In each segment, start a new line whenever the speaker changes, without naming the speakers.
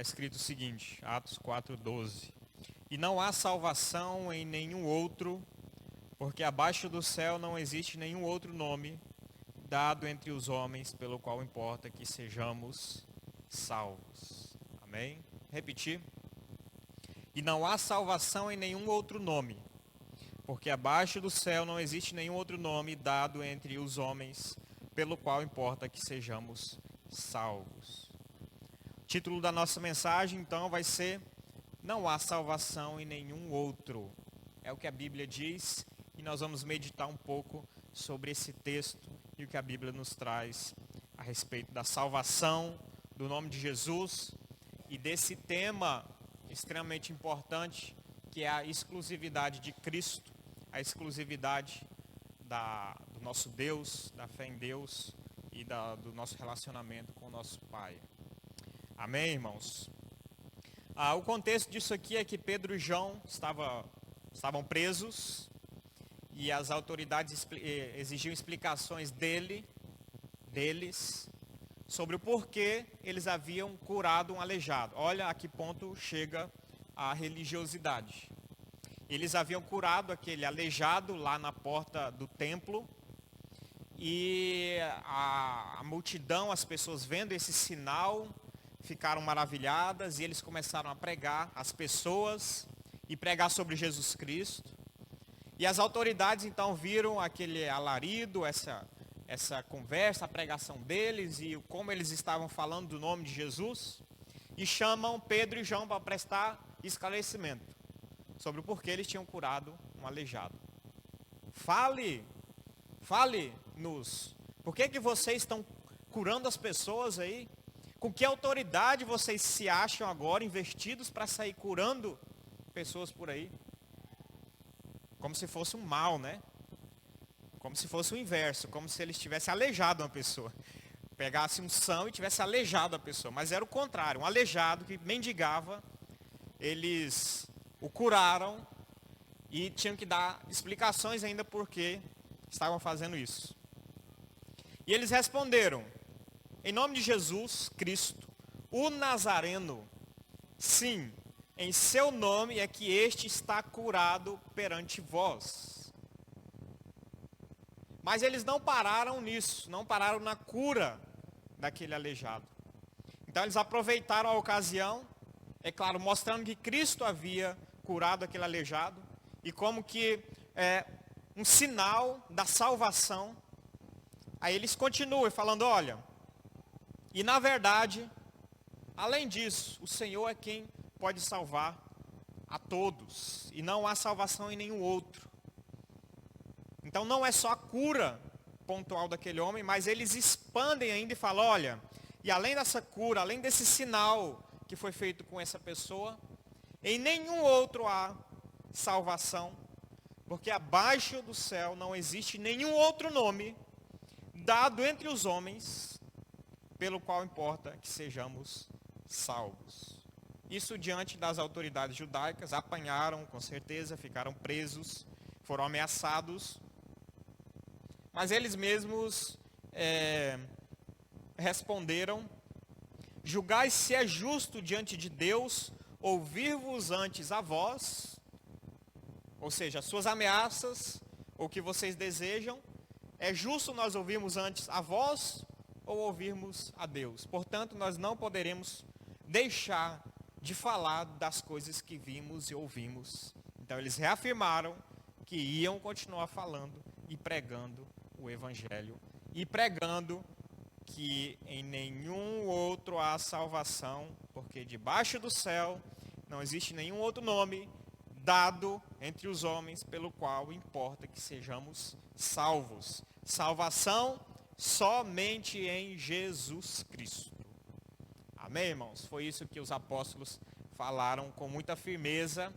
escrito o seguinte, Atos 4:12. E não há salvação em nenhum outro, porque abaixo do céu não existe nenhum outro nome dado entre os homens, pelo qual importa que sejamos salvos. Amém? Repetir. E não há salvação em nenhum outro nome, porque abaixo do céu não existe nenhum outro nome dado entre os homens, pelo qual importa que sejamos salvos. O título da nossa mensagem, então, vai ser: não há salvação em nenhum outro. É o que a Bíblia diz, e nós vamos meditar um pouco sobre esse texto e o que a Bíblia nos traz a respeito da salvação, do nome de Jesus e desse tema extremamente importante, que é a exclusividade de Cristo, a exclusividade do nosso Deus, da fé em Deus e do nosso relacionamento com o nosso Pai. Amém, irmãos? O contexto disso aqui é que Pedro e João estavam presos e as autoridades exigiam explicações deles sobre o porquê eles haviam curado um aleijado. Olha a que ponto chega a religiosidade. Eles haviam curado aquele aleijado lá na porta do templo e a multidão, as pessoas vendo esse sinal, ficaram maravilhadas e eles começaram a pregar as pessoas e pregar sobre Jesus Cristo. E as autoridades então viram aquele alarido, essa conversa, a pregação deles e como eles estavam falando do nome de Jesus, e chamam Pedro e João para prestar esclarecimento sobre o porquê eles tinham curado um aleijado. Fale-nos. Por que vocês estão curando as pessoas aí? Com que autoridade vocês se acham agora investidos para sair curando pessoas por aí? Como se fosse um mal, né? Como se fosse o inverso, como se eles tivessem aleijado uma pessoa. Pegasse um são e tivesse aleijado a pessoa. Mas era o contrário, um aleijado que mendigava, eles o curaram e tinham que dar explicações ainda por que estavam fazendo isso. E eles responderam: em nome de Jesus Cristo, o Nazareno, sim, em seu nome é que este está curado perante vós. Mas eles não pararam nisso, não pararam na cura daquele aleijado. Então eles aproveitaram a ocasião, é claro, mostrando que Cristo havia curado aquele aleijado, e como que um sinal da salvação. Aí eles continuam falando: olha, e na verdade, além disso, o Senhor é quem pode salvar a todos, e não há salvação em nenhum outro. Então não é só a cura pontual daquele homem, mas eles expandem ainda e falam: olha, e além dessa cura, além desse sinal que foi feito com essa pessoa, em nenhum outro há salvação, porque abaixo do céu não existe nenhum outro nome dado entre os homens, pelo qual importa que sejamos salvos. Isso diante das autoridades judaicas, apanharam com certeza, ficaram presos, foram ameaçados, mas eles mesmos responderam: julgai se é justo diante de Deus ouvir-vos antes a vós, ou seja, as suas ameaças, ou o que vocês desejam, é justo nós ouvirmos antes a vós ou ouvirmos a Deus. Portanto, nós não poderemos deixar de falar das coisas que vimos e ouvimos. Então eles reafirmaram que iam continuar falando e pregando o Evangelho, e pregando que em nenhum outro há salvação, porque debaixo do céu não existe nenhum outro nome dado entre os homens pelo qual importa que sejamos salvos. Salvação somente em Jesus Cristo. Amém, irmãos? Foi isso que os apóstolos falaram com muita firmeza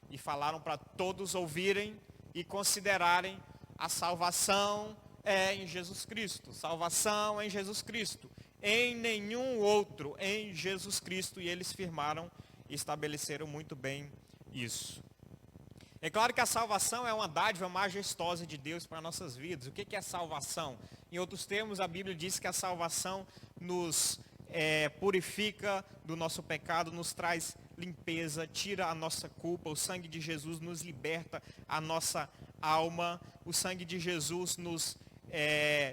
e falaram para todos ouvirem e considerarem: a salvação é em Jesus Cristo. Salvação é em Jesus Cristo. Em nenhum outro, em Jesus Cristo. E eles firmaram e estabeleceram muito bem isso. É claro que a salvação é uma dádiva majestosa de Deus para nossas vidas. O que é salvação? Em outros termos, a Bíblia diz que a salvação nos purifica do nosso pecado, nos traz limpeza, tira a nossa culpa. O sangue de Jesus nos liberta a nossa alma. O sangue de Jesus nos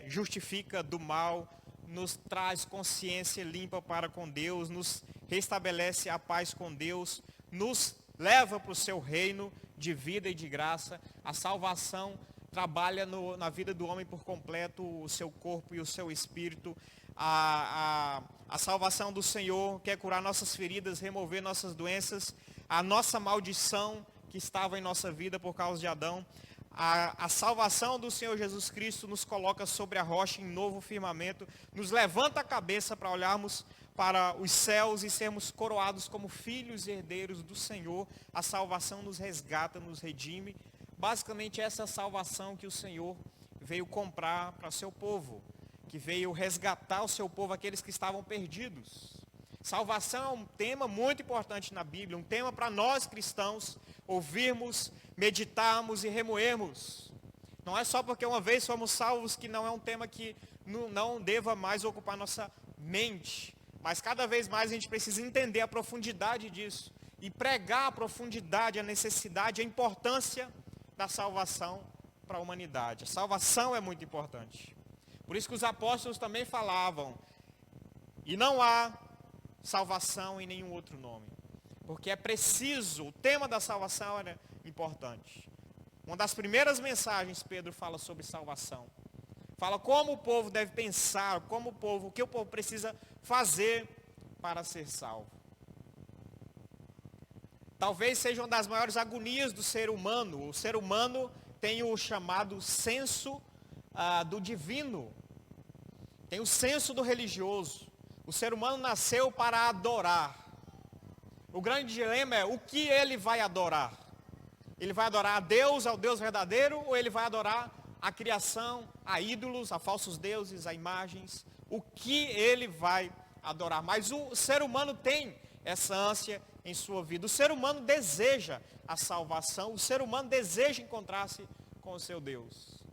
justifica do mal, nos traz consciência limpa para com Deus, nos restabelece a paz com Deus, nos leva para o seu reino de vida e de graça. A salvação trabalha na vida do homem por completo, o seu corpo e o seu espírito. A salvação do Senhor quer curar nossas feridas, remover nossas doenças, a nossa maldição que estava em nossa vida por causa de Adão. A salvação do Senhor Jesus Cristo nos coloca sobre a rocha em novo firmamento, nos levanta a cabeça para olharmos para os céus e sermos coroados como filhos e herdeiros do Senhor. A salvação nos resgata, nos redime. Basicamente essa é a salvação que o Senhor veio comprar para o seu povo, que veio resgatar o seu povo, aqueles que estavam perdidos. Salvação é um tema muito importante na Bíblia, um tema para nós cristãos ouvirmos, meditarmos e remoermos. Não é só porque uma vez fomos salvos que não é um tema que não deva mais ocupar nossa mente. Mas cada vez mais a gente precisa entender a profundidade disso e pregar a profundidade, a necessidade, a importância da salvação para a humanidade. A salvação é muito importante. Por isso que os apóstolos também falavam, e não há salvação em nenhum outro nome. Porque é preciso, o tema da salvação era importante. Uma das primeiras mensagens, Pedro fala sobre salvação. Fala como o povo deve pensar, o que o povo precisa fazer para ser salvo. Talvez seja uma das maiores agonias do ser humano. O ser humano tem o chamado senso do divino. Tem o senso do religioso. O ser humano nasceu para adorar. O grande dilema é o que ele vai adorar. Ele vai adorar a Deus, ao Deus verdadeiro, ou ele vai adorar a criação, a ídolos, a falsos deuses, a imagens? O que ele vai adorar? Mas o ser humano tem essa ânsia em sua vida. O ser humano deseja a salvação. O ser humano deseja encontrar-se com o seu Deus.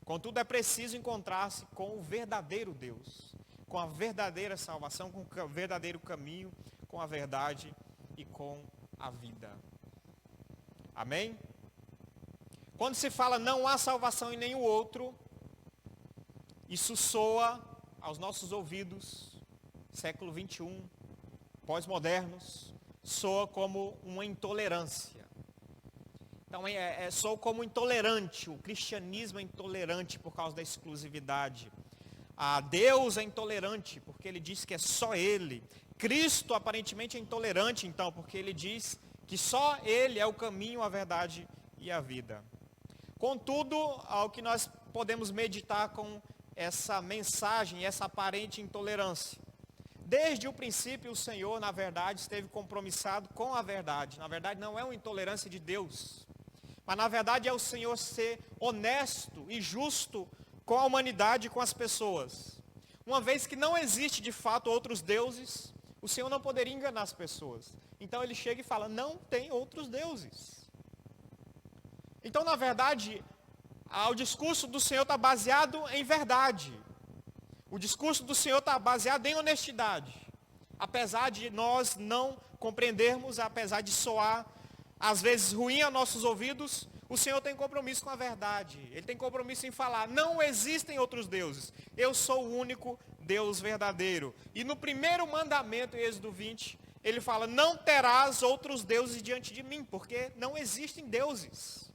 Contudo, é preciso encontrar-se com o verdadeiro Deus, com a verdadeira salvação, com o verdadeiro caminho, com a verdade e com a vida. Amém? Quando se fala não há salvação em nenhum outro, isso soa aos nossos ouvidos, século 21, pós-modernos, soa como uma intolerância. Então soa como intolerante, o cristianismo é intolerante por causa da exclusividade. Deus é intolerante porque ele diz que é só ele. Cristo aparentemente é intolerante então, porque ele diz que só ele é o caminho, a verdade e a vida. Contudo, ao que nós podemos meditar com essa mensagem, essa aparente intolerância. Desde o princípio, o Senhor, na verdade, esteve compromissado com a verdade. Na verdade, não é uma intolerância de Deus, mas na verdade é o Senhor ser honesto e justo com a humanidade e com as pessoas. Uma vez que não existe de fato outros deuses, o Senhor não poderia enganar as pessoas. Então ele chega e fala, não tem outros deuses. Então, na verdade, o discurso do Senhor está baseado em verdade. O discurso do Senhor está baseado em honestidade. Apesar de nós não compreendermos, apesar de soar, às vezes, ruim a nossos ouvidos, o Senhor tem compromisso com a verdade. Ele tem compromisso em falar, não existem outros deuses. Eu sou o único Deus verdadeiro. E no primeiro mandamento, em Êxodo 20, ele fala, não terás outros deuses diante de mim, porque não existem deuses.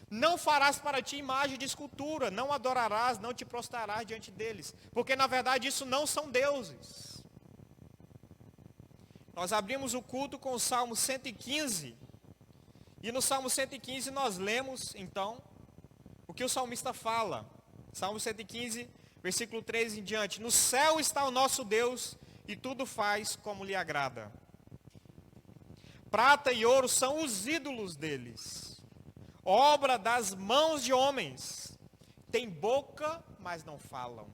Não farás para ti imagem de escultura, não adorarás, não te prostrarás diante deles, porque na verdade isso não são deuses. Nós abrimos o culto com o Salmo 115, e no Salmo 115 nós lemos, então, o que o salmista fala. Salmo 115, versículo 3 em diante. No céu está o nosso Deus, e tudo faz como lhe agrada. Prata e ouro são os ídolos deles, obra das mãos de homens. Tem boca, mas não falam.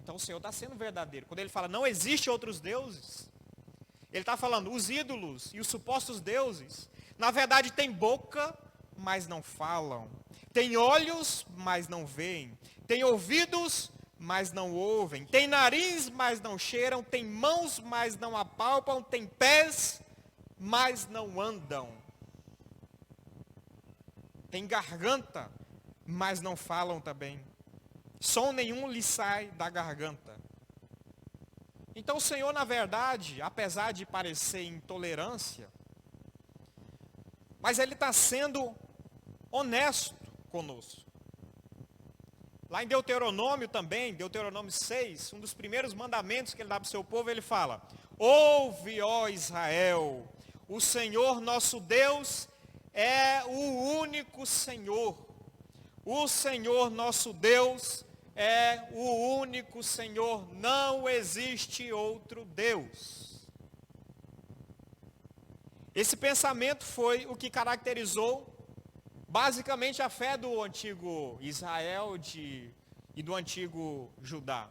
Então o Senhor está sendo verdadeiro. Quando ele fala, não existe outros deuses, ele está falando, os ídolos e os supostos deuses, na verdade tem boca, mas não falam. Tem olhos, mas não veem. Tem ouvidos, mas não ouvem, têm nariz, mas não cheiram, têm mãos, mas não apalpam, têm pés, mas não andam. Têm garganta, mas não falam também. Som nenhum lhe sai da garganta. Então o Senhor, na verdade, apesar de parecer intolerância, mas Ele está sendo honesto conosco. Lá em Deuteronômio também, Deuteronômio 6, um dos primeiros mandamentos que Ele dá para o seu povo, Ele fala: ouve, ó Israel, o Senhor nosso Deus é o único Senhor. O Senhor nosso Deus é o único Senhor, não existe outro Deus. Esse pensamento foi o que caracterizou basicamente a fé do antigo Israel e do antigo Judá.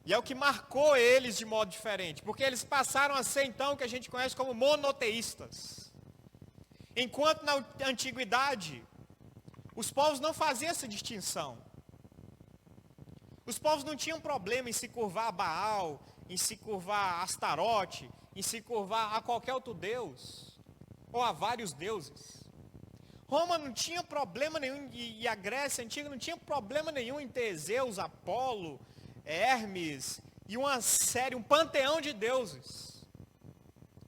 E é o que marcou eles de modo diferente, porque eles passaram a ser então o que a gente conhece como monoteístas. Enquanto na antiguidade, os povos não faziam essa distinção. Os povos não tinham problema em se curvar a Baal, em se curvar a Astarote, em se curvar a qualquer outro deus, ou a vários deuses. Roma não tinha problema nenhum, e a Grécia Antiga não tinha problema nenhum em ter Zeus, Apolo, Hermes, e um panteão de deuses.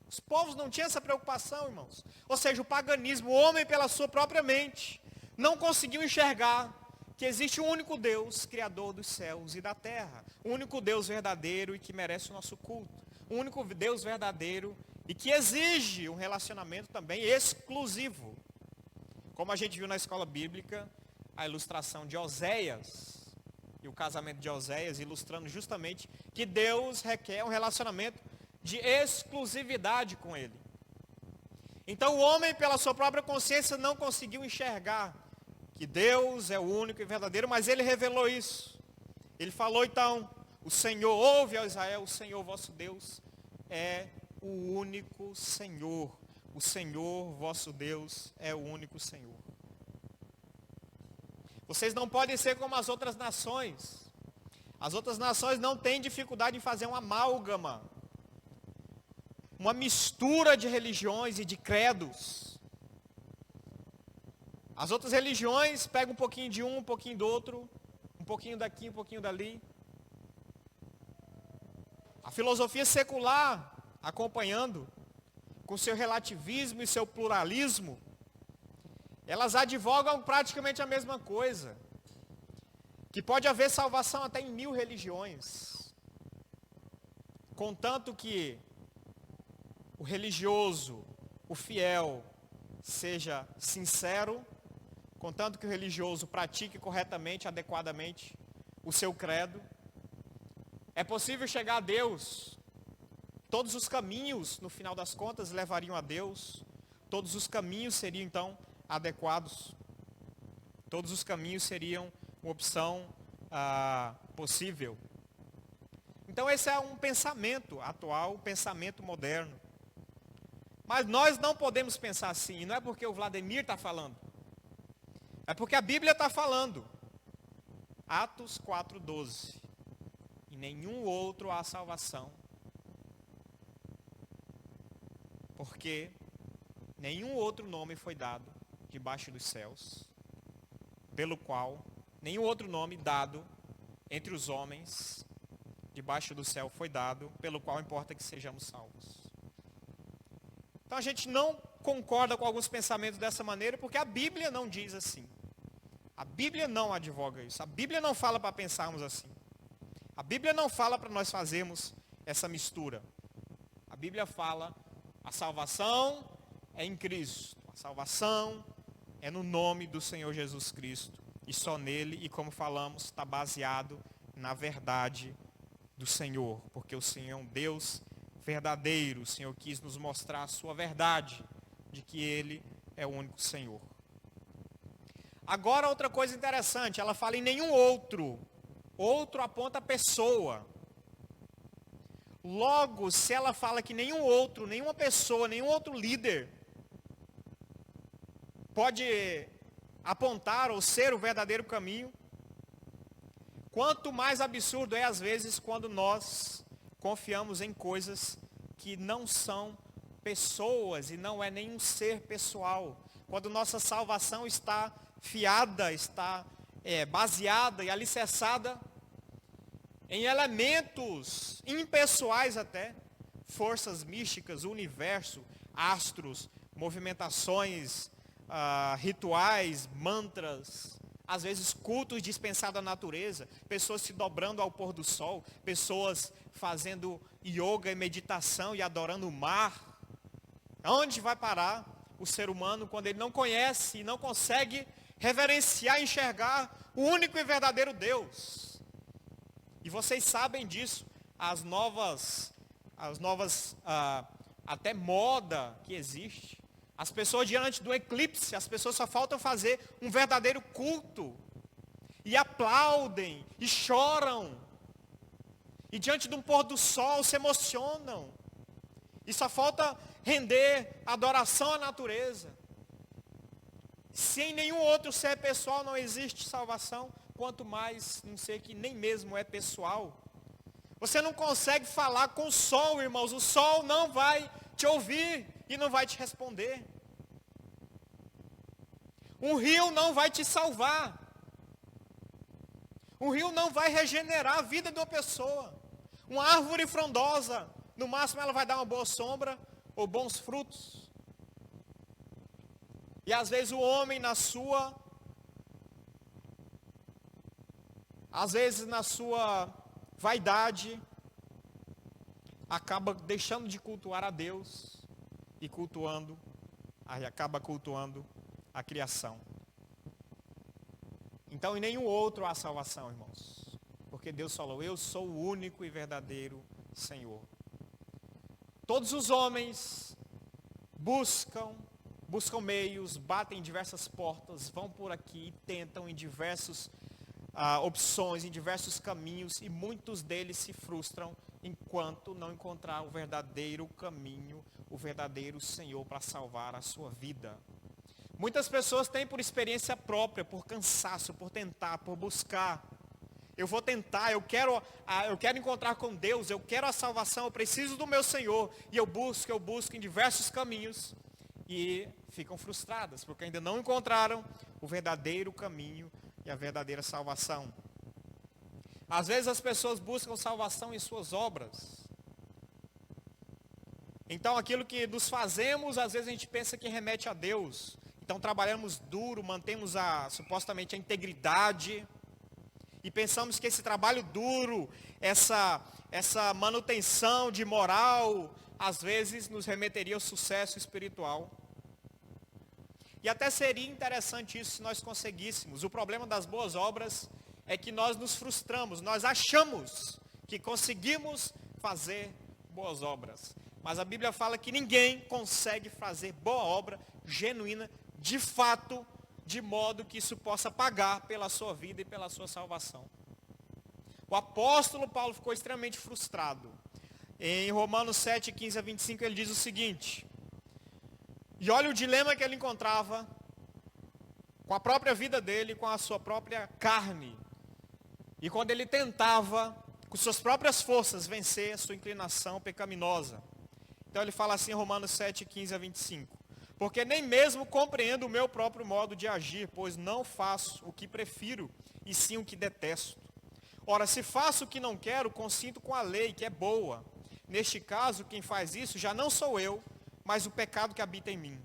Os povos não tinham essa preocupação, irmãos. Ou seja, o paganismo, o homem pela sua própria mente, não conseguiu enxergar que existe um único Deus, Criador dos céus e da terra. Um único Deus verdadeiro e que merece o nosso culto. Um único Deus verdadeiro e que exige um relacionamento também exclusivo. Como a gente viu na escola bíblica, a ilustração de Oséias e o casamento de Oséias, ilustrando justamente que Deus requer um relacionamento de exclusividade com Ele. Então o homem, pela sua própria consciência, não conseguiu enxergar que Deus é o único e verdadeiro, mas Ele revelou isso. Ele falou então: o Senhor, ouve, ó Israel, o Senhor vosso Deus é o único Senhor. O Senhor vosso Deus é o único Senhor. Vocês não podem ser como as outras nações. As outras nações não têm dificuldade em fazer uma amálgama, uma mistura de religiões e de credos. As outras religiões pegam um pouquinho de um pouquinho do outro, um pouquinho daqui, um pouquinho dali. A filosofia secular, acompanhando, com seu relativismo e seu pluralismo, elas advogam praticamente a mesma coisa. Que pode haver salvação até em 1000 religiões. Contanto que o religioso, o fiel, seja sincero, contanto que o religioso pratique corretamente, adequadamente o seu credo, é possível chegar a Deus. Todos os caminhos, no final das contas, levariam a Deus. Todos os caminhos seriam, então, adequados. Todos os caminhos seriam uma opção possível. Então esse é um pensamento atual, um pensamento moderno. Mas nós não podemos pensar assim, e não é porque o Vladimir está falando. É porque a Bíblia está falando. Atos 4:12. Em nenhum outro há salvação. Porque nenhum outro nome foi dado debaixo dos céus, pelo qual, nenhum outro nome dado entre os homens, debaixo do céu foi dado, pelo qual importa que sejamos salvos. Então a gente não concorda com alguns pensamentos dessa maneira, porque a Bíblia não diz assim. A Bíblia não advoga isso. A Bíblia não fala para pensarmos assim. A Bíblia não fala para nós fazermos essa mistura. A Bíblia fala: a salvação é em Cristo. A salvação é no nome do Senhor Jesus Cristo. E só nele, e como falamos, está baseado na verdade do Senhor. Porque o Senhor é um Deus verdadeiro. O Senhor quis nos mostrar a sua verdade, de que Ele é o único Senhor. Agora outra coisa interessante, ela fala em nenhum outro. Outro aponta a pessoa. Logo, se ela fala que nenhum outro, nenhuma pessoa, nenhum outro líder pode apontar ou ser o verdadeiro caminho, Quanto mais absurdo é às vezes quando nós confiamos em coisas que não são pessoas e não é nenhum ser pessoal. Quando nossa salvação está fiada, está baseada e alicerçada em elementos impessoais até, forças místicas, universo, astros, movimentações, rituais, mantras, às vezes cultos dispensados à natureza, pessoas se dobrando ao pôr do sol, pessoas fazendo yoga e meditação e adorando o mar. Aonde vai parar o ser humano quando ele não conhece e não consegue reverenciar e enxergar o único e verdadeiro Deus? E vocês sabem disso, as novas até moda que existe. As pessoas diante do eclipse, as pessoas só faltam fazer um verdadeiro culto. E aplaudem, e choram. E diante de um pôr do sol se emocionam. E só falta render adoração à natureza. Se em nenhum outro ser pessoal não existe salvação, quanto mais num ser que nem mesmo é pessoal. Você não consegue falar com o sol, irmãos. O sol não vai te ouvir e não vai te responder. Um rio não vai te salvar. Um rio não vai regenerar a vida de uma pessoa. Uma árvore frondosa, no máximo ela vai dar uma boa sombra ou bons frutos. E às vezes o homem na sua vaidade, acaba deixando de cultuar a Deus e acaba cultuando a criação. Então em nenhum outro há salvação, irmãos. Porque Deus falou, eu sou o único e verdadeiro Senhor. Todos os homens buscam meios, batem em diversas portas, vão por aqui, tentam em diversas opções, em diversos caminhos, e muitos deles se frustram enquanto não encontrar o verdadeiro caminho, o verdadeiro Senhor para salvar a sua vida. Muitas pessoas têm por experiência própria, por cansaço, por tentar, por buscar. Eu vou tentar, eu quero encontrar com Deus, eu quero a salvação, eu preciso do meu Senhor. E eu busco em diversos caminhos. E ficam frustradas, porque ainda não encontraram o verdadeiro caminho e a verdadeira salvação. Às vezes as pessoas buscam salvação em suas obras. Então aquilo que nos fazemos, às vezes a gente pensa que remete a Deus. Então trabalhamos duro, mantemos supostamente a integridade. E pensamos que esse trabalho duro, essa manutenção de moral, às vezes nos remeteria ao sucesso espiritual. E até seria interessante isso se nós conseguíssemos. O problema das boas obras é que nós nos frustramos, nós achamos que conseguimos fazer boas obras. Mas a Bíblia fala que ninguém consegue fazer boa obra genuína, de fato, de modo que isso possa pagar pela sua vida e pela sua salvação. O apóstolo Paulo ficou extremamente frustrado. Em Romanos 7, 15 a 25, ele diz o seguinte: e olha o dilema que ele encontrava com a própria vida dele, com a sua própria carne. E quando ele tentava, com suas próprias forças, vencer a sua inclinação pecaminosa. Então ele fala assim em Romanos 7, 15 a 25. Porque nem mesmo compreendo o meu próprio modo de agir, pois não faço o que prefiro, e sim o que detesto. Ora, se faço o que não quero, consinto com a lei, que é boa. Neste caso, quem faz isso já não sou eu, mas o pecado que habita em mim.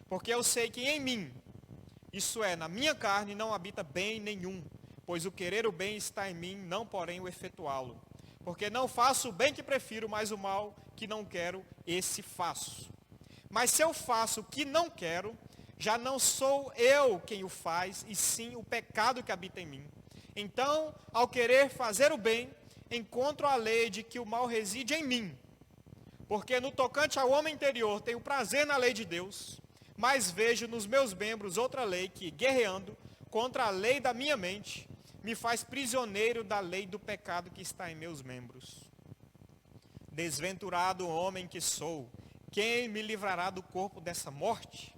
Porque eu sei que em mim, isso é, na minha carne, não habita bem nenhum, pois o querer o bem está em mim, não porém o efetuá-lo. Porque não faço o bem que prefiro, mas o mal que não quero, esse faço. Mas se eu faço o que não quero, já não sou eu quem o faz, e sim o pecado que habita em mim. Então, ao querer fazer o bem, encontro a lei de que o mal reside em mim. Porque no tocante ao homem interior, tenho prazer na lei de Deus, mas vejo nos meus membros outra lei que, guerreando contra a lei da minha mente, me faz prisioneiro da lei do pecado que está em meus membros. Desventurado homem que sou, quem me livrará do corpo dessa morte?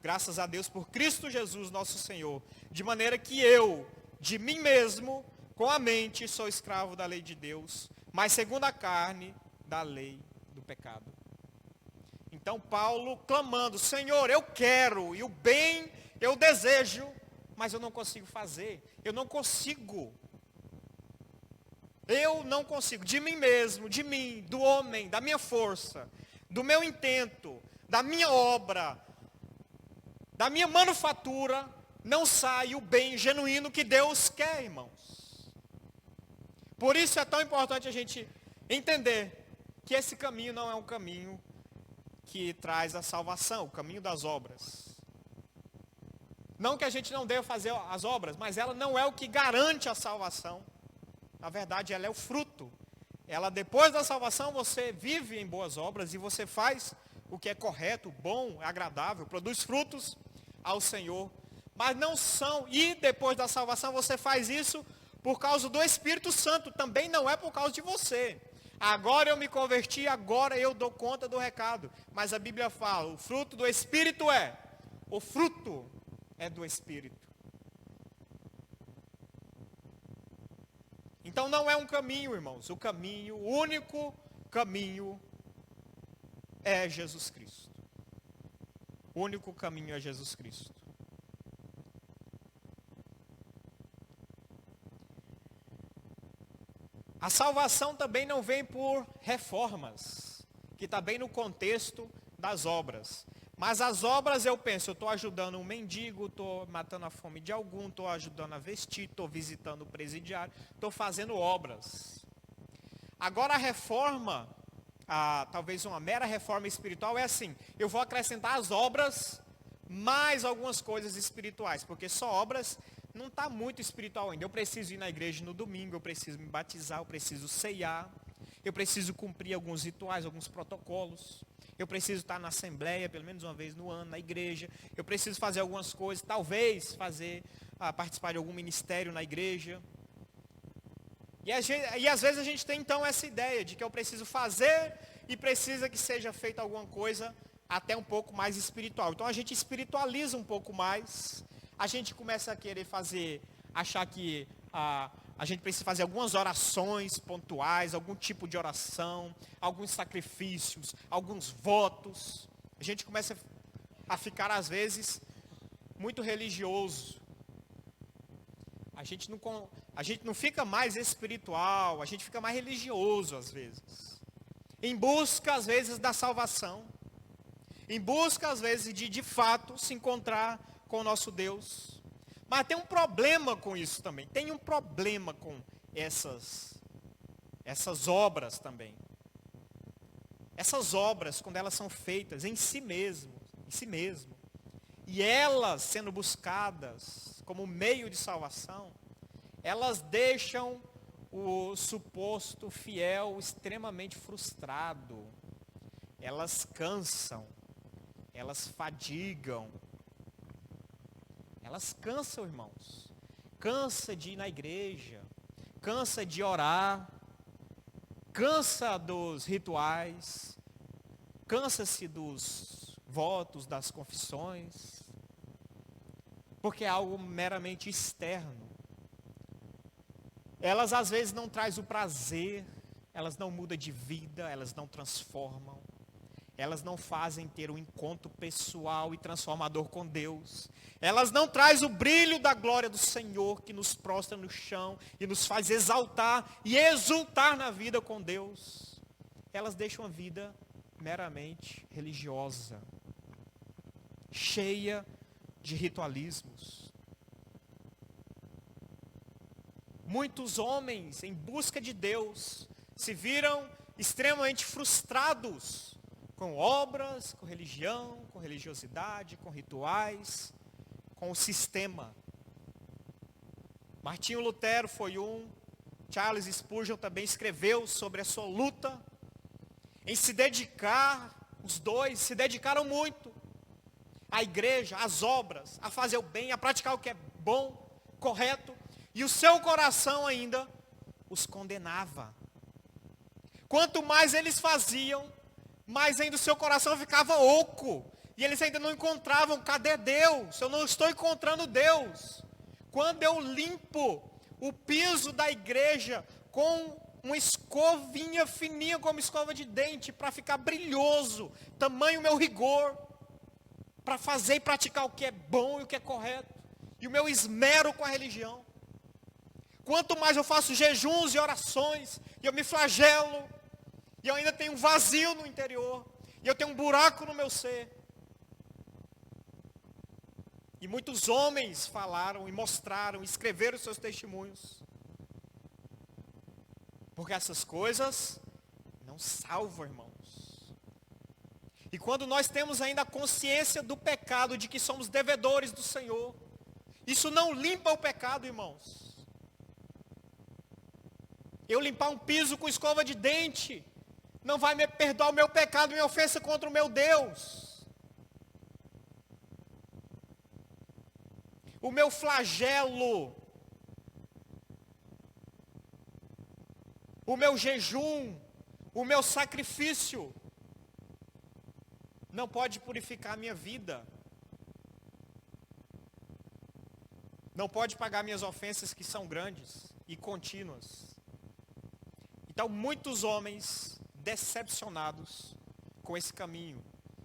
Graças a Deus por Cristo Jesus nosso Senhor, de maneira que eu, de mim mesmo, Com a mente sou escravo da lei de Deus, mas segundo a carne, da lei do pecado. Então Paulo clamando, Senhor, eu quero, e o bem eu desejo, mas eu não consigo fazer. Eu não consigo, de mim mesmo, de mim, do homem, da minha força, do meu intento, da minha obra, da minha manufatura, não sai o bem genuíno que Deus quer, irmãos. Por isso é tão importante a gente entender que esse caminho não é um caminho que traz a salvação, o caminho das obras. Não que a gente não deva fazer as obras, mas ela não é o que garante a salvação. Na verdade, ela é o fruto. Ela, depois da salvação, você vive em boas obras e você faz o que é correto, bom, agradável, produz frutos ao Senhor. Mas não são, e depois da salvação você faz isso por causa do Espírito Santo, também não é por causa de você. Agora eu me converti, agora eu dou conta do recado. Mas a Bíblia fala, o fruto do Espírito o fruto é do Espírito. Então não é um caminho, irmãos. O único caminho é Jesus Cristo. O único caminho é Jesus Cristo. A salvação também não vem por reformas, que está bem no contexto das obras. Mas as obras eu penso, eu estou ajudando um mendigo, estou matando a fome de algum, estou ajudando a vestir, estou visitando o presidiário, estou fazendo obras. Agora a reforma, talvez uma mera reforma espiritual é assim, eu vou acrescentar às obras mais algumas coisas espirituais, porque só obras não está muito espiritual ainda. Eu preciso ir na igreja no domingo, eu preciso me batizar, eu preciso ceiar, eu preciso cumprir alguns rituais, alguns protocolos. Eu preciso estar na assembleia, pelo menos uma vez no ano, na igreja. Eu preciso fazer algumas coisas, talvez participar de algum ministério na igreja. E às vezes a gente tem então essa ideia de que eu preciso fazer e precisa que seja feita alguma coisa até um pouco mais espiritual. Então a gente espiritualiza um pouco mais. A gente começa a querer achar que a gente precisa fazer algumas orações pontuais, algum tipo de oração, alguns sacrifícios, alguns votos. A gente começa a ficar, às vezes, muito religioso. A gente não fica mais espiritual, a gente fica mais religioso, às vezes. Em busca, às vezes, da salvação. Em busca, às vezes, de fato, se encontrar com o nosso Deus. Mas tem um problema com isso também. Tem um problema com essas obras também. Essas obras, quando elas são feitas em si mesmo, e elas sendo buscadas como meio de salvação, elas deixam o suposto fiel extremamente frustrado. Elas cansam, elas fadigam. Elas cansam, irmãos. Cansa de ir na igreja. Cansa de orar. Cansa dos rituais. Cansa-se dos votos, das confissões. Porque é algo meramente externo. Elas às vezes não trazem o prazer. Elas não mudam de vida. Elas não transformam. Elas não fazem ter um encontro pessoal e transformador com Deus. Elas não trazem o brilho da glória do Senhor que nos prostra no chão e nos faz exaltar e exultar na vida com Deus. Elas deixam a vida meramente religiosa, cheia de ritualismos. Muitos homens em busca de Deus se viram extremamente frustrados com obras, com religião, com religiosidade, com rituais, com o sistema. Martinho Lutero foi Charles Spurgeon também escreveu sobre a sua luta em se dedicar, os dois se dedicaram muito à igreja, às obras, a fazer o bem, a praticar o que é bom, correto, e o seu coração ainda os condenava. Quanto mais eles faziam, mais ainda o seu coração ficava oco. E eles ainda não encontravam, cadê Deus? Eu não estou encontrando Deus. Quando eu limpo o piso da igreja com uma escovinha fininha como escova de dente, para ficar brilhoso, tamanho o meu rigor, para fazer e praticar o que é bom e o que é correto, e o meu esmero com a religião. Quanto mais eu faço jejuns e orações, e eu me flagelo, e eu ainda tenho um vazio no interior, e eu tenho um buraco no meu ser. E muitos homens falaram e mostraram, escreveram seus testemunhos. Porque essas coisas não salvam, irmãos. E quando nós temos ainda a consciência do pecado, de que somos devedores do Senhor, isso não limpa o pecado, irmãos. Eu limpar um piso com escova de dente não vai me perdoar o meu pecado, minha ofensa contra o meu Deus. O meu flagelo, o meu jejum, o meu sacrifício, não pode purificar a minha vida. Não pode pagar minhas ofensas, que são grandes e contínuas. Então, muitos homens decepcionados com esse caminho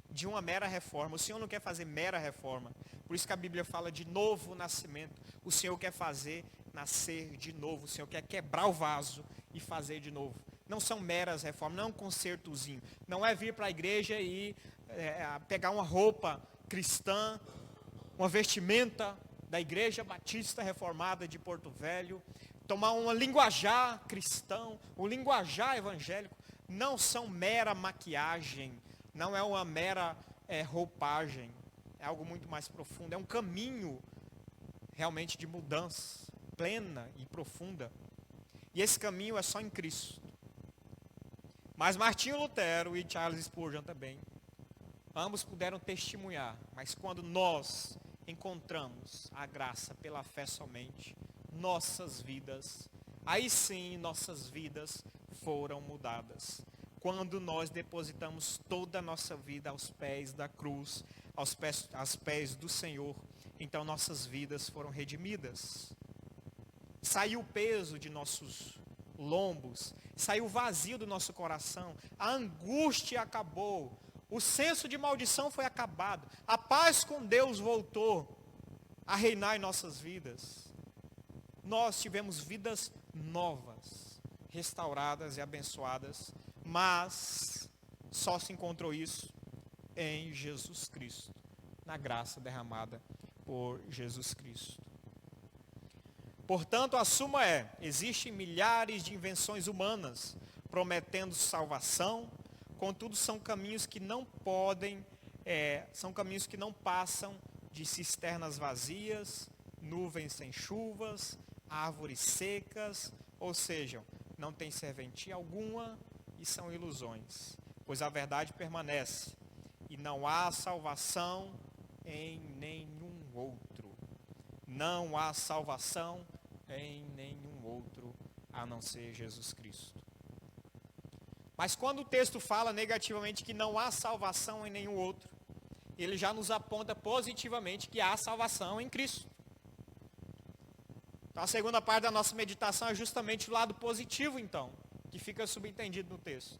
de uma mera reforma. O Senhor não quer fazer mera reforma. Por isso que a Bíblia fala de novo nascimento. O Senhor quer fazer nascer de novo. O Senhor quer quebrar o vaso e fazer de novo. Não são meras reformas, não é um concertozinho. Não é vir para a igreja e pegar uma roupa cristã, uma vestimenta da Igreja Batista Reformada de Porto Velho, tomar um linguajar cristão, um linguajar evangélico. Não são mera maquiagem, não é uma mera roupagem. É algo muito mais profundo, é um caminho realmente de mudança plena e profunda. E esse caminho é só em Cristo. Mas Martinho Lutero e Charles Spurgeon também, ambos puderam testemunhar, mas quando nós encontramos a graça pela fé somente, nossas vidas, aí sim nossas vidas foram mudadas. Quando nós depositamos toda a nossa vida aos pés da cruz, aos pés do Senhor, então nossas vidas foram redimidas. Saiu o peso de nossos lombos, saiu o vazio do nosso coração, a angústia acabou, o senso de maldição foi acabado, a paz com Deus voltou a reinar em nossas vidas. Nós tivemos vidas novas, restauradas e abençoadas, mas só se encontrou isso em Jesus Cristo, na graça derramada por Jesus Cristo. Portanto, a suma é: existem milhares de invenções humanas prometendo salvação, contudo são caminhos que não passam de cisternas vazias, nuvens sem chuvas, árvores secas, ou seja, não tem serventia alguma e são ilusões, pois a verdade permanece e não há salvação em nenhum outro. Não há salvação em nenhum outro a não ser Jesus Cristo. Mas quando o texto fala negativamente que não há salvação em nenhum outro, ele já nos aponta positivamente que há salvação em Cristo. Então a segunda parte da nossa meditação é justamente o lado positivo, então, que fica subentendido no texto.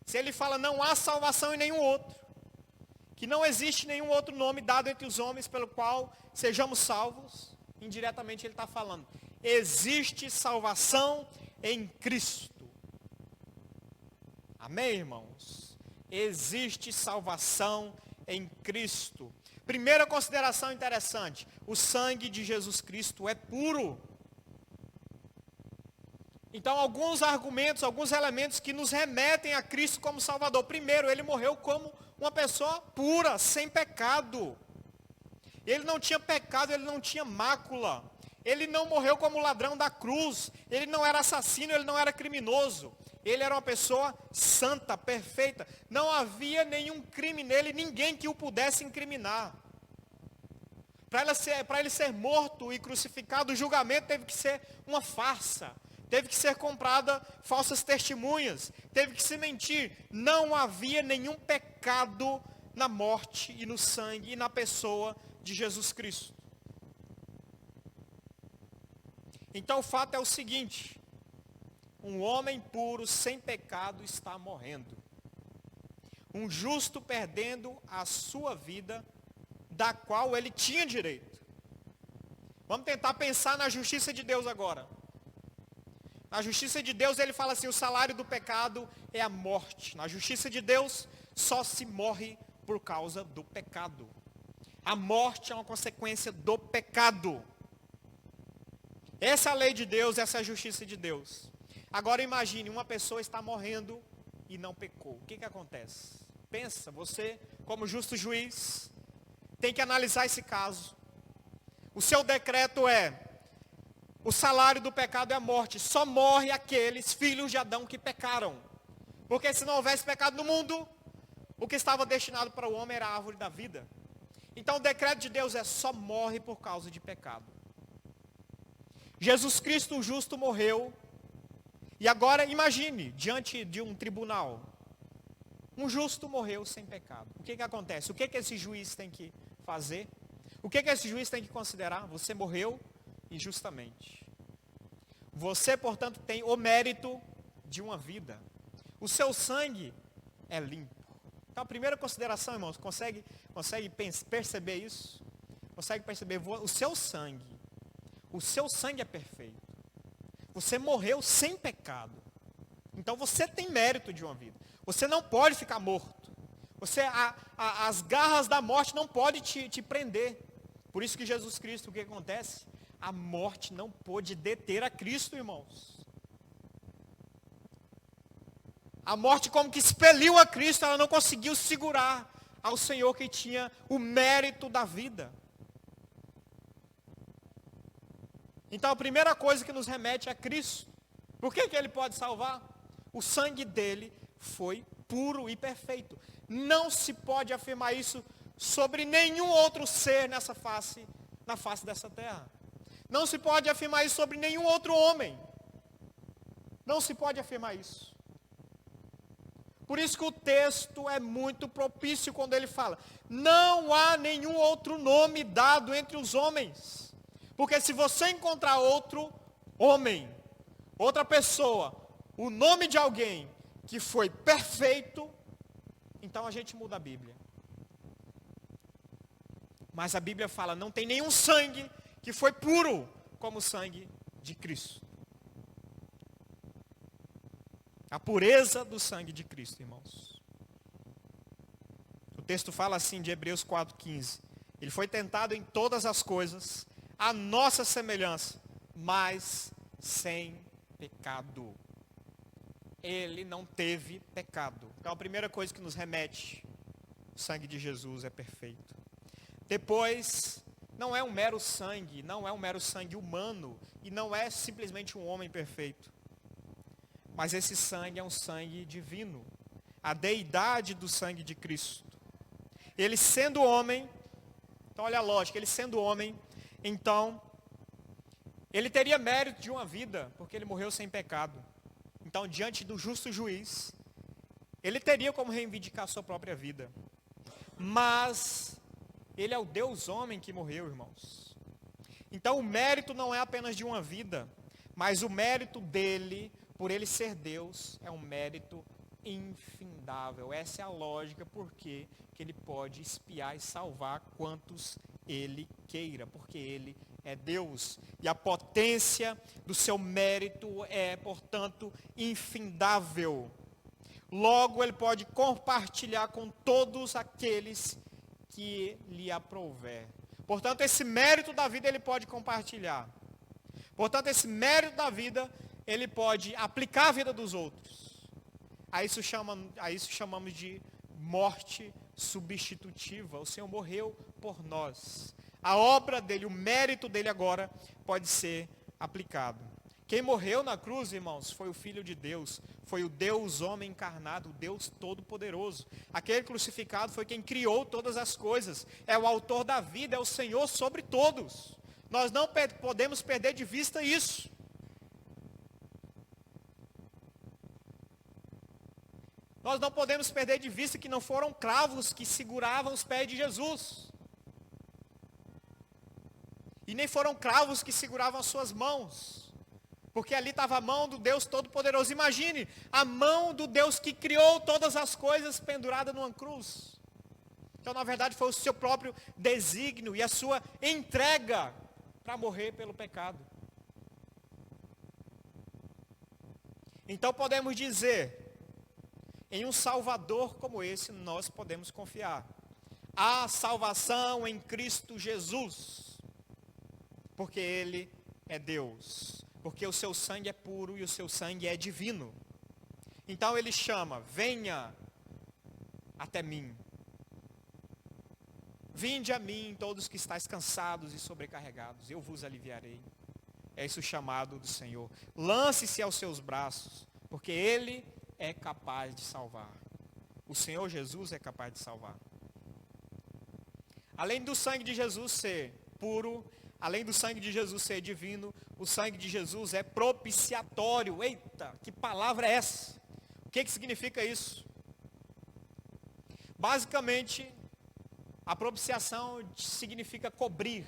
Se ele fala não há salvação em nenhum outro, que não existe nenhum outro nome dado entre os homens pelo qual sejamos salvos, indiretamente ele está falando, existe salvação em Cristo. Amém, irmãos? Existe salvação em Cristo. Primeira consideração interessante, o sangue de Jesus Cristo é puro. Então, alguns argumentos, alguns elementos que nos remetem a Cristo como Salvador. Primeiro, ele morreu como uma pessoa pura, sem pecado. Ele não tinha pecado, ele não tinha mácula. Ele não morreu como ladrão da cruz. Ele não era assassino, ele não era criminoso. Ele era uma pessoa santa, perfeita. Não havia nenhum crime nele, ninguém que o pudesse incriminar. Para ele ser morto e crucificado, o julgamento teve que ser uma farsa. Teve que ser comprada falsas testemunhas. Teve que se mentir. Não havia nenhum pecado na morte e no sangue e na pessoa de Jesus Cristo. Então o fato é o seguinte: um homem puro, sem pecado, está morrendo. Um justo perdendo a sua vida, da qual ele tinha direito. Vamos tentar pensar na justiça de Deus agora. Na justiça de Deus ele fala assim, o salário do pecado é a morte. Na justiça de Deus só se morre por causa do pecado. A morte é uma consequência do pecado. Essa é a lei de Deus, essa é a justiça de Deus. Agora imagine, uma pessoa está morrendo e não pecou. O que acontece? Pensa, você como justo juiz tem que analisar esse caso. O seu decreto é: o salário do pecado é a morte. Só morre aqueles filhos de Adão que pecaram. Porque se não houvesse pecado no mundo, o que estava destinado para o homem era a árvore da vida. Então o decreto de Deus é: só morre por causa de pecado. Jesus Cristo, o justo, morreu. E agora imagine, diante de um tribunal, um justo morreu sem pecado. O que acontece? O que esse juiz tem que fazer? O que esse juiz tem que considerar? Você morreu injustamente. Você, portanto, tem o mérito de uma vida. O seu sangue é limpo. Então, a primeira consideração, irmãos, consegue perceber isso? Consegue perceber? O seu sangue é perfeito. Você morreu sem pecado. Então, você tem mérito de uma vida. Você não pode ficar morto. As garras da morte não podem te prender. Por isso que Jesus Cristo, o que acontece? A morte não pôde deter a Cristo, irmãos. A morte como que expeliu a Cristo, ela não conseguiu segurar ao Senhor que tinha o mérito da vida. Então a primeira coisa que nos remete é Cristo. Por que Ele pode salvar? O sangue dele foi puro e perfeito. Não se pode afirmar isso sobre nenhum outro ser na face dessa terra. Não se pode afirmar isso sobre nenhum outro homem. Não se pode afirmar isso. Por isso que o texto é muito propício quando ele fala: não há nenhum outro nome dado entre os homens. Porque se você encontrar outro homem, outra pessoa, o nome de alguém que foi perfeito, então a gente muda a Bíblia. Mas a Bíblia fala: não tem nenhum sangue que foi puro como o sangue de Cristo. A pureza do sangue de Cristo, irmãos. O texto fala assim de Hebreus 4,15. Ele foi tentado em todas as coisas, a nossa semelhança, mas sem pecado. Ele não teve pecado. Então a primeira coisa que nos remete, o sangue de Jesus é perfeito. Depois, não é um mero sangue humano, e não é simplesmente um homem perfeito. Mas esse sangue é um sangue divino, a deidade do sangue de Cristo. Ele sendo homem, então olha a lógica, ele sendo homem, então, ele teria mérito de uma vida, porque ele morreu sem pecado. Então, diante do justo juiz, ele teria como reivindicar a sua própria vida. Mas, ele é o Deus homem que morreu, irmãos. Então, o mérito não é apenas de uma vida, mas o mérito dele, por ele ser Deus, é um mérito infindável. Essa é a lógica porque que ele pode expiar e salvar quantos ele queira, porque ele é Deus. E a potência do seu mérito é, portanto, infindável. Logo, ele pode compartilhar com todos aqueles que lhe aprouver. Portanto, esse mérito da vida ele pode compartilhar. Portanto, esse mérito da vida, ele pode aplicar a vida dos outros. A isso chamamos de morte substitutiva. O Senhor morreu por nós. A obra dele, o mérito dele agora pode ser aplicado. Quem morreu na cruz, irmãos, foi o Filho de Deus. Foi o Deus homem encarnado, o Deus todo-poderoso. Aquele crucificado foi quem criou todas as coisas. É o autor da vida, é o Senhor sobre todos. Nós não podemos perder de vista isso. Nós não podemos perder de vista que não foram cravos que seguravam os pés de Jesus. E nem foram cravos que seguravam as suas mãos. Porque ali estava a mão do Deus Todo-Poderoso. Imagine, a mão do Deus que criou todas as coisas pendurada numa cruz. Então, na verdade, foi o seu próprio desígnio e a sua entrega para morrer pelo pecado. Então, podemos dizer, em um Salvador como esse, nós podemos confiar. Há salvação em Cristo Jesus, porque Ele é Deus. Porque o seu sangue é puro e o seu sangue é divino. Então Ele chama, venha até mim. Vinde a mim, todos que estáis cansados e sobrecarregados, eu vos aliviarei. É esse o chamado do Senhor. Lance-se aos seus braços, porque Ele é capaz de salvar. O Senhor Jesus é capaz de salvar. Além do sangue de Jesus ser puro, além do sangue de Jesus ser divino, o sangue de Jesus é propiciatório. Eita, que palavra é essa? O que significa isso? Basicamente, a propiciação significa cobrir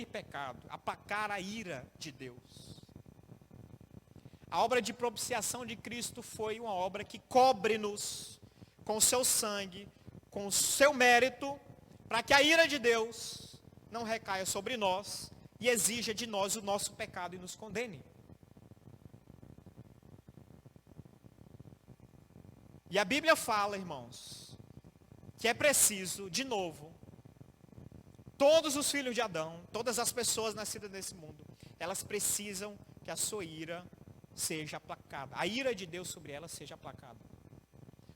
pecado, aplacar a ira de Deus. A obra de propiciação de Cristo foi uma obra que cobre-nos com o seu sangue, com o seu mérito, para que a ira de Deus não recaia sobre nós e exija de nós o nosso pecado e nos condene. E a Bíblia fala, irmãos, que é preciso, de novo, todos os filhos de Adão, todas as pessoas nascidas nesse mundo, elas precisam que a sua ira seja aplacada. A ira de Deus sobre elas seja aplacada.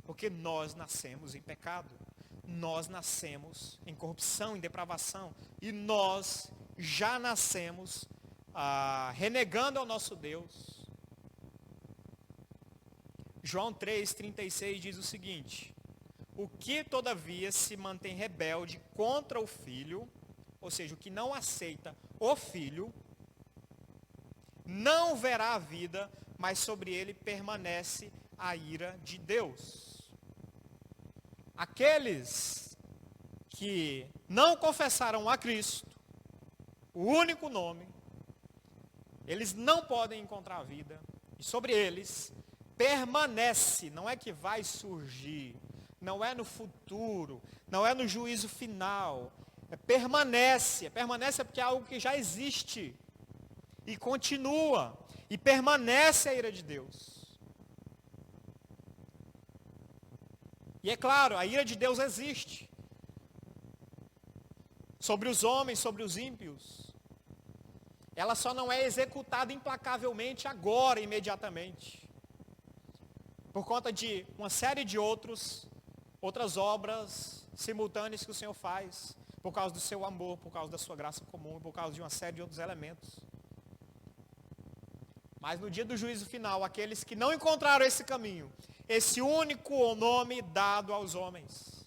Porque nós nascemos em pecado. Nós nascemos em corrupção, em depravação. E nós já nascemos renegando ao nosso Deus. João 3,36 diz o seguinte: o que todavia se mantém rebelde contra o Filho, ou seja, o que não aceita o Filho, não verá a vida, mas sobre ele permanece a ira de Deus. Aqueles que não confessaram a Cristo, o único nome, eles não podem encontrar a vida, e sobre eles permanece, não é que vai surgir, não é no futuro, não é no juízo final, permanece porque é algo que já existe, e continua, e permanece a ira de Deus. E é claro, a ira de Deus existe sobre os homens, sobre os ímpios. Ela só não é executada implacavelmente agora, imediatamente. Por conta de uma série de outras obras simultâneas que o Senhor faz, por causa do seu amor, por causa da sua graça comum, por causa de uma série de outros elementos. Mas no dia do juízo final, aqueles que não encontraram esse caminho, esse único nome dado aos homens,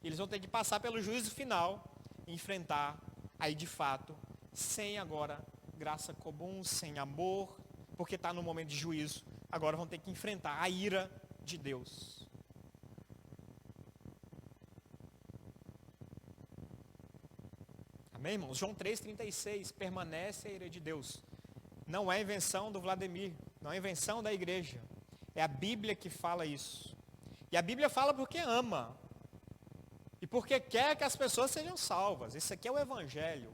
eles vão ter que passar pelo juízo final e enfrentar, aí de fato, sem agora graça comum, sem amor, porque está no momento de juízo, agora vão ter que enfrentar a ira de Deus. Amém, irmãos? João 3,36, permanece a ira de Deus. Não é invenção do Vladimir, não é invenção da igreja. É a Bíblia que fala isso. E a Bíblia fala porque ama. E porque quer que as pessoas sejam salvas. Esse aqui é o Evangelho.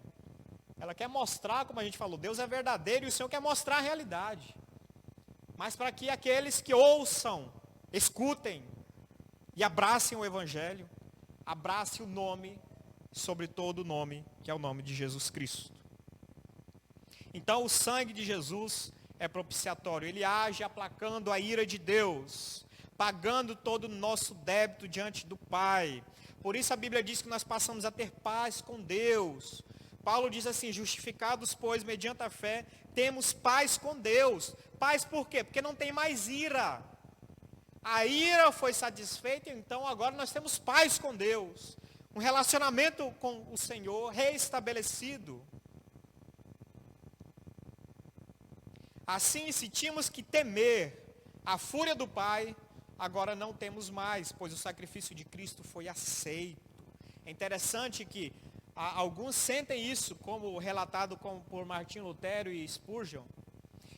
Ela quer mostrar, como a gente falou, Deus é verdadeiro e o Senhor quer mostrar a realidade. Mas para que aqueles que ouçam, escutem e abracem o Evangelho, abracem o nome sobre todo o nome, que é o nome de Jesus Cristo. Então o sangue de Jesus é propiciatório, ele age aplacando a ira de Deus, pagando todo o nosso débito diante do Pai. Por isso a Bíblia diz que nós passamos a ter paz com Deus. Paulo diz assim: justificados, pois, mediante a fé, temos paz com Deus. Paz por quê? Porque não tem mais ira. A ira foi satisfeita, então agora nós temos paz com Deus. Um relacionamento com o Senhor reestabelecido. Assim, se tínhamos que temer a fúria do Pai, agora não temos mais, pois o sacrifício de Cristo foi aceito. É interessante que alguns sentem isso, como relatado por Martinho Lutero e Spurgeon,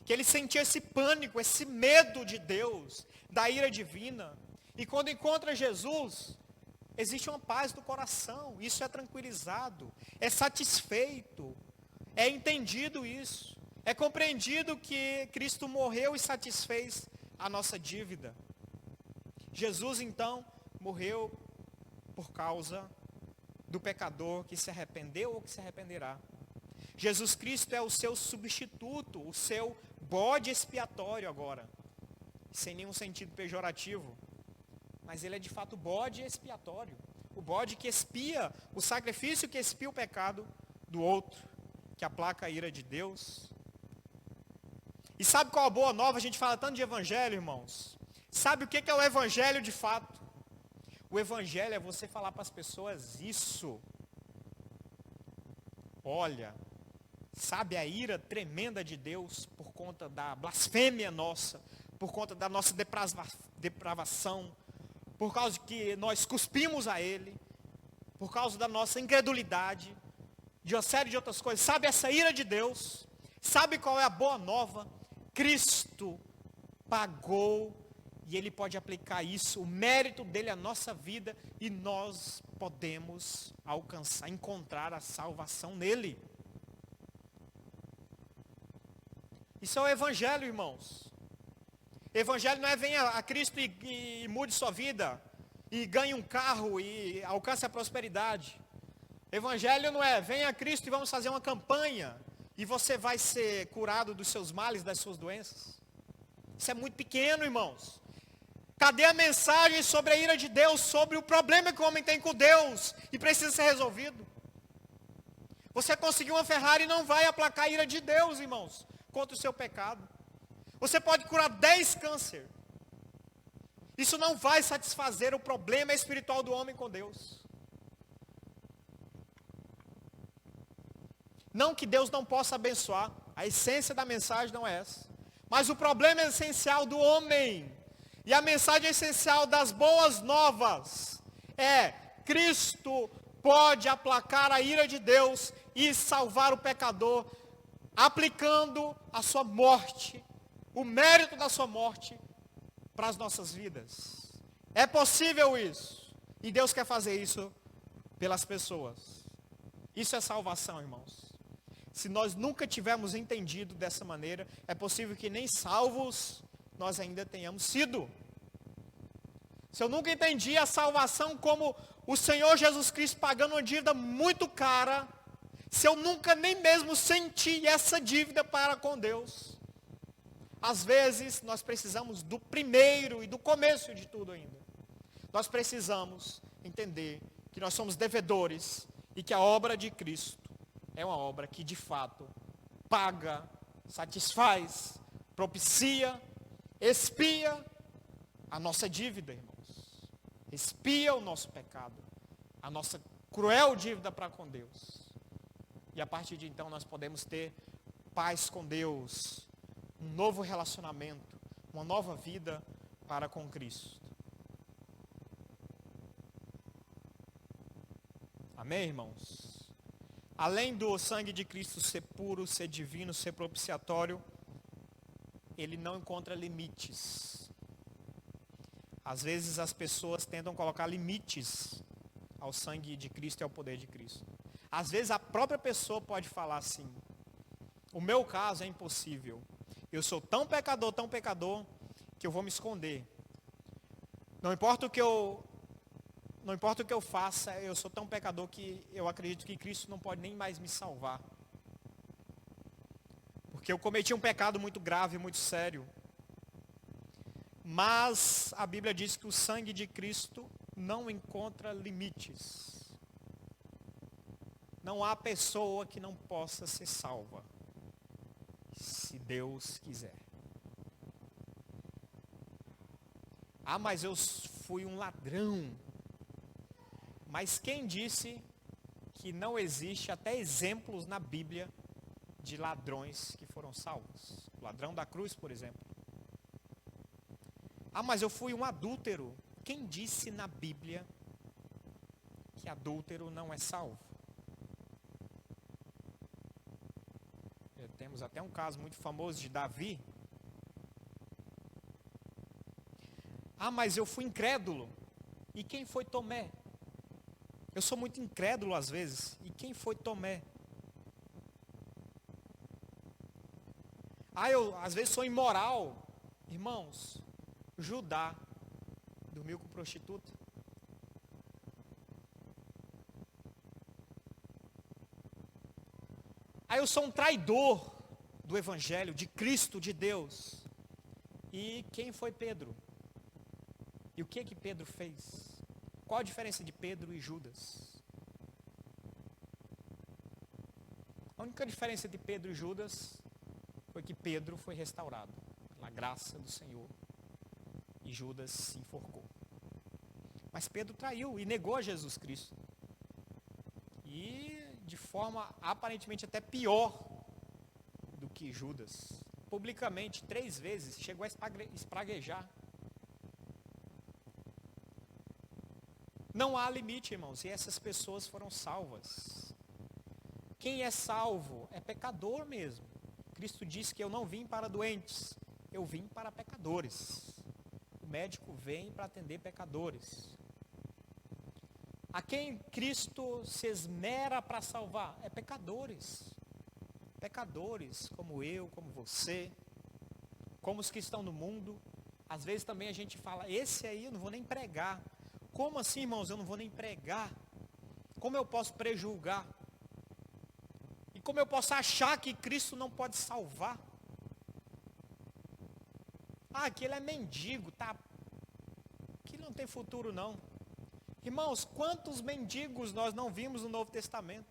que ele sentia esse pânico, esse medo de Deus, da ira divina. E quando encontra Jesus, existe uma paz do coração, isso é tranquilizado, é satisfeito, é entendido isso, é compreendido que Cristo morreu e satisfez a nossa dívida. Jesus então morreu por causa do pecador que se arrependeu ou que se arrependerá. Jesus Cristo é o seu substituto, o seu bode expiatório agora, sem nenhum sentido pejorativo. Mas ele é de fato o bode expiatório, o bode que expia, o sacrifício que expia o pecado do outro, que aplaca a ira de Deus. E sabe qual a boa nova? A gente fala tanto de evangelho, irmãos. Sabe o que é o evangelho de fato? O evangelho é você falar para as pessoas isso. Olha, sabe a ira tremenda de Deus por conta da blasfêmia nossa, por conta da nossa depravação, por causa de que nós cuspimos a Ele, por causa da nossa incredulidade, de uma série de outras coisas. Sabe essa ira de Deus? Sabe qual é a boa nova? Cristo pagou e Ele pode aplicar isso, o mérito dele à nossa vida, e nós podemos alcançar, encontrar a salvação nele. Isso é o evangelho, irmãos. Evangelho não é venha a Cristo e mude sua vida, e ganhe um carro e alcance a prosperidade. Evangelho não é venha a Cristo e vamos fazer uma campanha, e você vai ser curado dos seus males, das suas doenças. Isso é muito pequeno, irmãos. Cadê a mensagem sobre a ira de Deus, sobre o problema que o homem tem com Deus e precisa ser resolvido? Você conseguiu uma Ferrari e não vai aplacar a ira de Deus, irmãos, contra o seu pecado. Você pode curar 10 câncer. Isso não vai satisfazer o problema espiritual do homem com Deus. Não que Deus não possa abençoar, a essência da mensagem não é essa. Mas o problema essencial do homem, e a mensagem essencial das boas novas, é: Cristo pode aplacar a ira de Deus e salvar o pecador, aplicando a sua morte, o mérito da sua morte, para as nossas vidas. É possível isso, e Deus quer fazer isso pelas pessoas. Isso é salvação, irmãos. Se nós nunca tivermos entendido dessa maneira, é possível que nem salvos nós ainda tenhamos sido. Se eu nunca entendi a salvação como o Senhor Jesus Cristo pagando uma dívida muito cara, se eu nunca nem mesmo senti essa dívida para com Deus, às vezes nós precisamos do primeiro e do começo de tudo ainda. Nós precisamos entender que nós somos devedores e que a obra de Cristo é uma obra que de fato paga, satisfaz, propicia, expia a nossa dívida, irmãos. Expia o nosso pecado, a nossa cruel dívida para com Deus. E a partir de então nós podemos ter paz com Deus, um novo relacionamento, uma nova vida para com Cristo. Amém, irmãos? Além do sangue de Cristo ser puro, ser divino, ser propiciatório, ele não encontra limites. Às vezes as pessoas tentam colocar limites ao sangue de Cristo e ao poder de Cristo. Às vezes a própria pessoa pode falar assim: o meu caso é impossível. Eu sou tão pecador, que eu vou me esconder. Não importa o que eu faça, eu sou tão pecador que eu acredito que Cristo não pode nem mais me salvar. Porque eu cometi um pecado muito grave, muito sério. Mas a Bíblia diz que o sangue de Cristo não encontra limites. Não há pessoa que não possa ser salva, se Deus quiser. Ah, mas eu fui um ladrão. Mas quem disse que não existe até exemplos na Bíblia de ladrões que foram salvos? O ladrão da cruz, por exemplo. Ah, mas eu fui um adúltero. Quem disse na Bíblia que adúltero não é salvo? Temos até um caso muito famoso de Davi. Ah, mas eu fui incrédulo. E quem foi Tomé? Eu sou muito incrédulo às vezes. E quem foi Tomé? Ah, eu às vezes sou imoral. Irmãos, Judá dormiu com prostituta. Ah, eu sou um traidor do Evangelho, de Cristo, de Deus. E quem foi Pedro? E o que Pedro fez? Qual a diferença de Pedro e Judas? A única diferença de Pedro e Judas foi que Pedro foi restaurado pela graça do Senhor e Judas se enforcou. Mas Pedro traiu e negou a Jesus Cristo. E de forma aparentemente até pior do que Judas. Publicamente, 3 vezes, chegou a espraguejar. Não há limite, irmãos, e essas pessoas foram salvas. Quem é salvo é pecador mesmo. Cristo disse que eu não vim para doentes, eu vim para pecadores. O médico vem para atender pecadores. A quem Cristo se esmera para salvar é pecadores. Pecadores como eu, como você, como os que estão no mundo. Às vezes também a gente fala, esse aí eu não vou nem pregar. Como assim, irmãos, eu não vou nem pregar? Como eu posso prejulgar? E como eu posso achar que Cristo não pode salvar? Ah, aquele é mendigo, tá? Aquele não tem futuro não. Irmãos, quantos mendigos nós não vimos no Novo Testamento?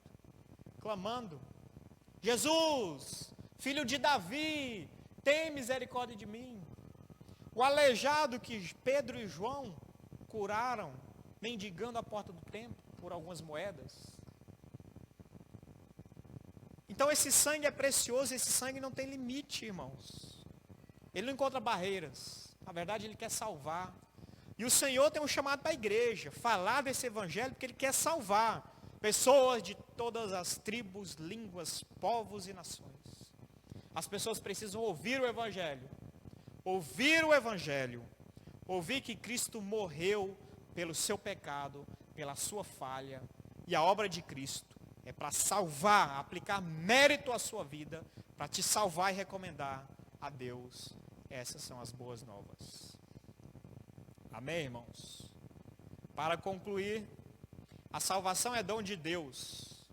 Clamando, Jesus, filho de Davi, tem misericórdia de mim. O aleijado que Pedro e João curaram, mendigando à porta do templo por algumas moedas. Então esse sangue é precioso, esse sangue não tem limite, irmãos. Ele não encontra barreiras. Na verdade, ele quer salvar. E o Senhor tem um chamado para a igreja, falar desse evangelho, porque Ele quer salvar pessoas de todas as tribos, línguas, povos e nações. As pessoas precisam ouvir o evangelho. Ouvir o evangelho. Ouvir que Cristo morreu pelo seu pecado, pela sua falha. E a obra de Cristo é para salvar, aplicar mérito à sua vida, para te salvar e recomendar a Deus. Essas são as boas novas. Amém, irmãos? Para concluir, a salvação é dom de Deus.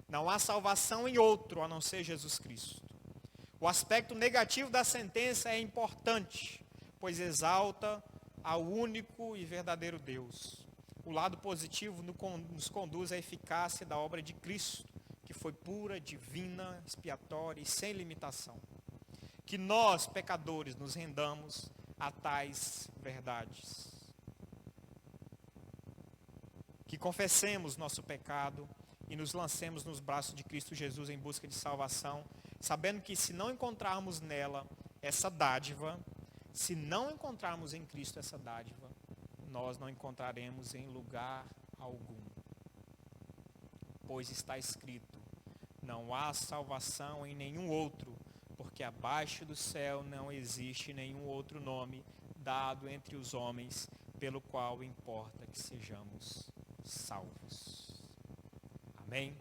Não há salvação em outro a não ser Jesus Cristo. O aspecto negativo da sentença é importante, pois exalta ao único e verdadeiro Deus. O lado positivo nos conduz à eficácia da obra de Cristo, que foi pura, divina, expiatória e sem limitação. Que nós, pecadores, nos rendamos a tais verdades. Que confessemos nosso pecado e nos lancemos nos braços de Cristo Jesus em busca de salvação, sabendo que se não encontrarmos nela essa dádiva, se não encontrarmos em Cristo essa dádiva, nós não encontraremos em lugar algum. Pois está escrito, não há salvação em nenhum outro, porque abaixo do céu não existe nenhum outro nome dado entre os homens, pelo qual importa que sejamos salvos. Amém?